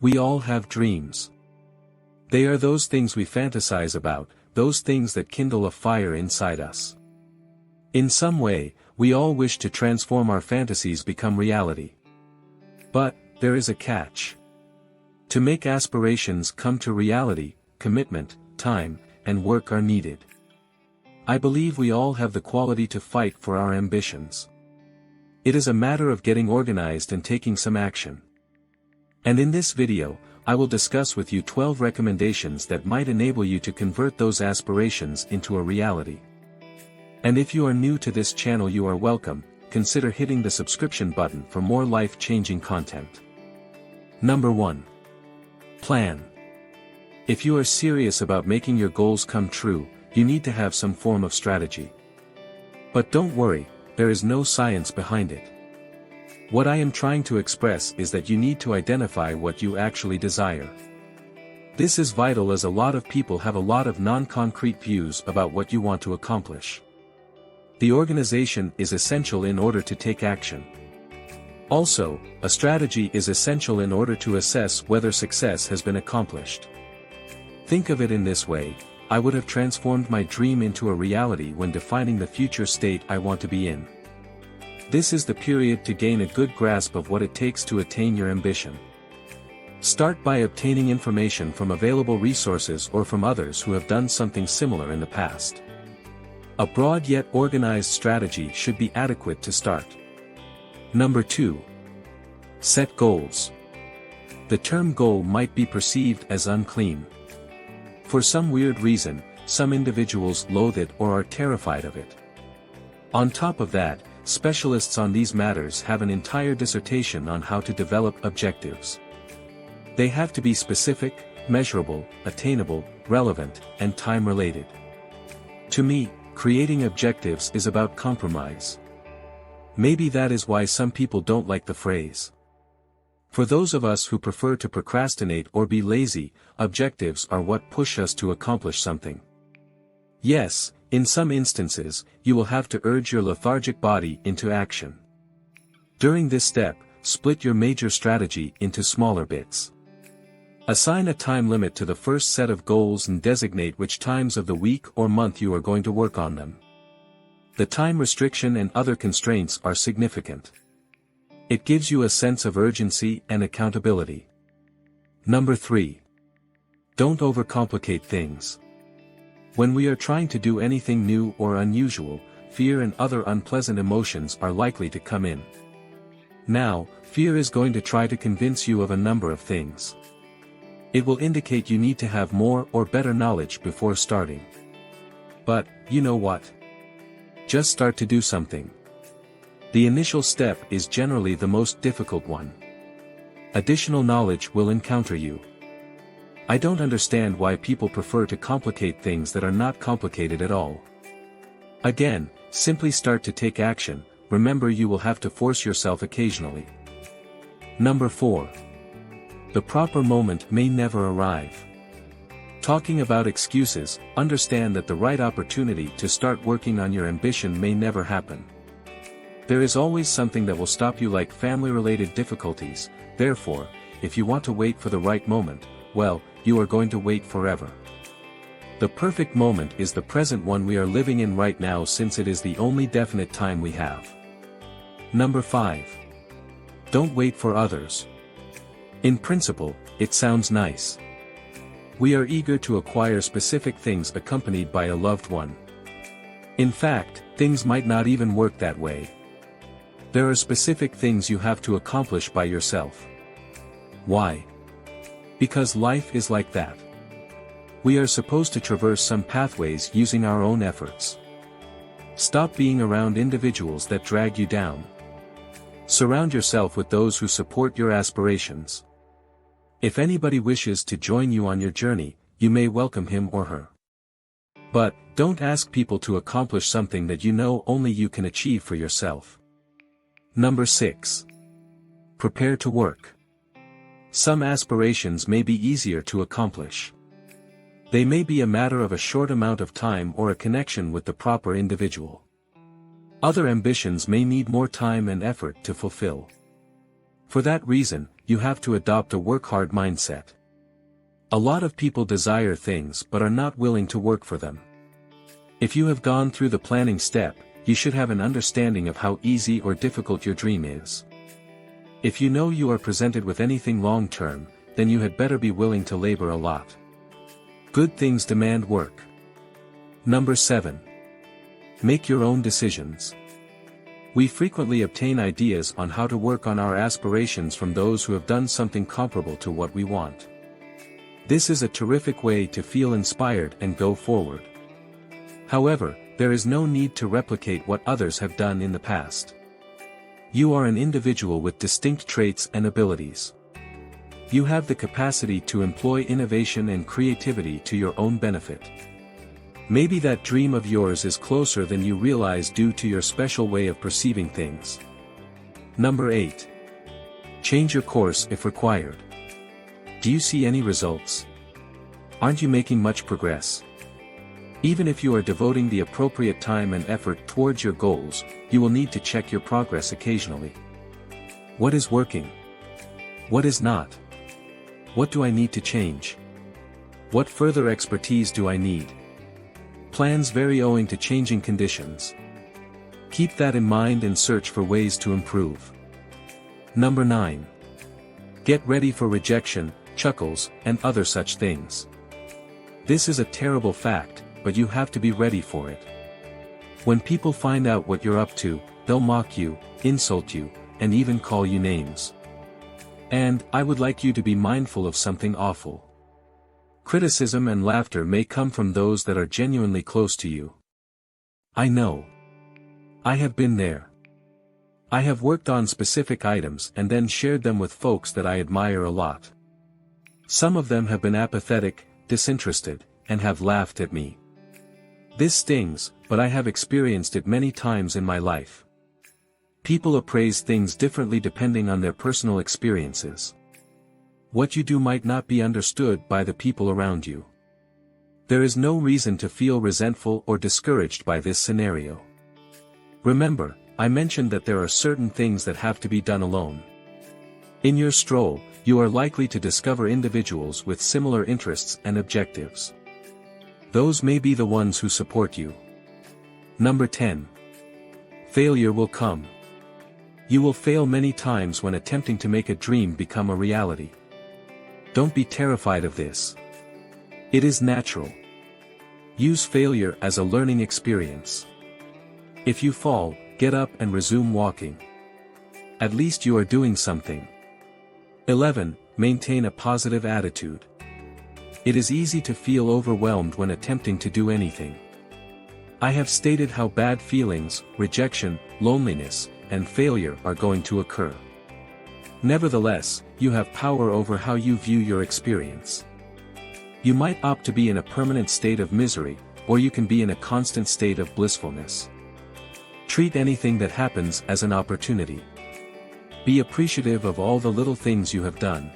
We all have dreams. They are those things we fantasize about, those things that kindle a fire inside us. In some way, we all wish to transform our fantasies become reality. But, there is a catch. To make aspirations come to reality, commitment, time, and work are needed. I believe we all have the quality to fight for our ambitions. It is a matter of getting organized and taking some action. And in this video, I will discuss with you 12 recommendations that might enable you to convert those aspirations into a reality. And if you are new to this channel, you are welcome. Consider hitting the subscription button for more life-changing content. Number 1. Plan. If you are serious about making your goals come true, you need to have some form of strategy. But don't worry, there is no science behind it. What I am trying to express is that you need to identify what you actually desire. This is vital as a lot of people have a lot of non-concrete views about what you want to accomplish. The organization is essential in order to take action. Also, a strategy is essential in order to assess whether success has been accomplished. Think of it in this way: I would have transformed my dream into a reality when defining the future state I want to be in. This is the period to gain a good grasp of what it takes to attain your ambition. Start by obtaining information from available resources or from others who have done something similar in the past. A broad yet organized strategy should be adequate to start. Number 2. Set goals. The term goal might be perceived as unclean. For some weird reason, some individuals loathe it or are terrified of it. On top of that, specialists on these matters have an entire dissertation on how to develop objectives. They have to be specific, measurable, attainable, relevant, and time-related. To me, creating objectives is about compromise. Maybe that is why some people don't like the phrase. For those of us who prefer to procrastinate or be lazy, objectives are what push us to accomplish something. Yes, in some instances, you will have to urge your lethargic body into action. During this step, split your major strategy into smaller bits. Assign a time limit to the first set of goals and designate which times of the week or month you are going to work on them. The time restriction and other constraints are significant. It gives you a sense of urgency and accountability. Number 3. Don't overcomplicate things. When we are trying to do anything new or unusual, fear and other unpleasant emotions are likely to come in. Now, fear is going to try to convince you of a number of things. It will indicate you need to have more or better knowledge before starting. But, you know what? Just start to do something. The initial step is generally the most difficult one. Additional knowledge will encounter you. I don't understand why people prefer to complicate things that are not complicated at all. Again, simply start to take action. Remember, you will have to force yourself occasionally. Number 4. The proper moment may never arrive. Talking about excuses, understand that the right opportunity to start working on your ambition may never happen. There is always something that will stop you, like family-related difficulties. Therefore, if you want to wait for the right moment, well, you are going to wait forever. The perfect moment is the present one we are living in right now, since it is the only definite time we have. Number 5. Don't wait for others. In principle, it sounds nice. We are eager to acquire specific things accompanied by a loved one. In fact, things might not even work that way. There are specific things you have to accomplish by yourself. Why? Because life is like that. We are supposed to traverse some pathways using our own efforts. Stop being around individuals that drag you down. Surround yourself with those who support your aspirations. If anybody wishes to join you on your journey, you may welcome him or her. But, don't ask people to accomplish something that you know only you can achieve for yourself. Number 6. Prepare to work. Some aspirations may be easier to accomplish. They may be a matter of a short amount of time or a connection with the proper individual. Other ambitions may need more time and effort to fulfill. For that reason, you have to adopt a work-hard mindset. A lot of people desire things but are not willing to work for them. If you have gone through the planning step, you should have an understanding of how easy or difficult your dream is. If you know you are presented with anything long-term, then you had better be willing to labor a lot. Good things demand work. Number 7. Make your own decisions. We frequently obtain ideas on how to work on our aspirations from those who have done something comparable to what we want. This is a terrific way to feel inspired and go forward. However, there is no need to replicate what others have done in the past. You are an individual with distinct traits and abilities. You have the capacity to employ innovation and creativity to your own benefit. Maybe that dream of yours is closer than you realize due to your special way of perceiving things. Number 8. Change your course if required. Do you see any results? Aren't you making much progress? Even if you are devoting the appropriate time and effort towards your goals, you will need to check your progress occasionally. What is working? What is not? What do I need to change? What further expertise do I need? Plans vary owing to changing conditions. Keep that in mind and search for ways to improve. Number 9. Get ready for rejection, chuckles, and other such things. This is a terrible fact, but you have to be ready for it. When people find out what you're up to, they'll mock you, insult you, and even call you names. And, I would like you to be mindful of something awful. Criticism and laughter may come from those that are genuinely close to you. I know. I have been there. I have worked on specific items and then shared them with folks that I admire a lot. Some of them have been apathetic, disinterested, and have laughed at me. This stings, but I have experienced it many times in my life. People appraise things differently depending on their personal experiences. What you do might not be understood by the people around you. There is no reason to feel resentful or discouraged by this scenario. Remember, I mentioned that there are certain things that have to be done alone. In your stroll, you are likely to discover individuals with similar interests and objectives. Those may be the ones who support you. Number 10. Failure will come. You will fail many times when attempting to make a dream become a reality. Don't be terrified of this. It is natural. Use failure as a learning experience. If you fall, get up and resume walking. At least you are doing something. 11. Maintain a positive attitude. It is easy to feel overwhelmed when attempting to do anything. I have stated how bad feelings, rejection, loneliness, and failure are going to occur. Nevertheless, you have power over how you view your experience. You might opt to be in a permanent state of misery, or you can be in a constant state of blissfulness. Treat anything that happens as an opportunity. Be appreciative of all the little things you have done.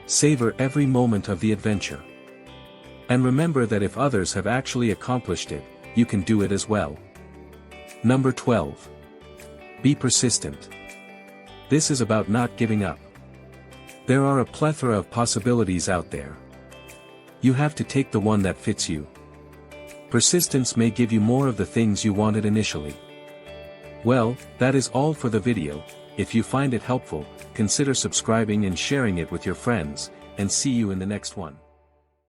Savor every moment of the adventure. And remember that if others have actually accomplished it, you can do it as well. Number 12. Be persistent. This is about not giving up. There are a plethora of possibilities out there. You have to take the one that fits you. Persistence may give you more of the things you wanted initially. Well, that is all for the video. If you find it helpful, consider subscribing and sharing it with your friends, and see you in the next one.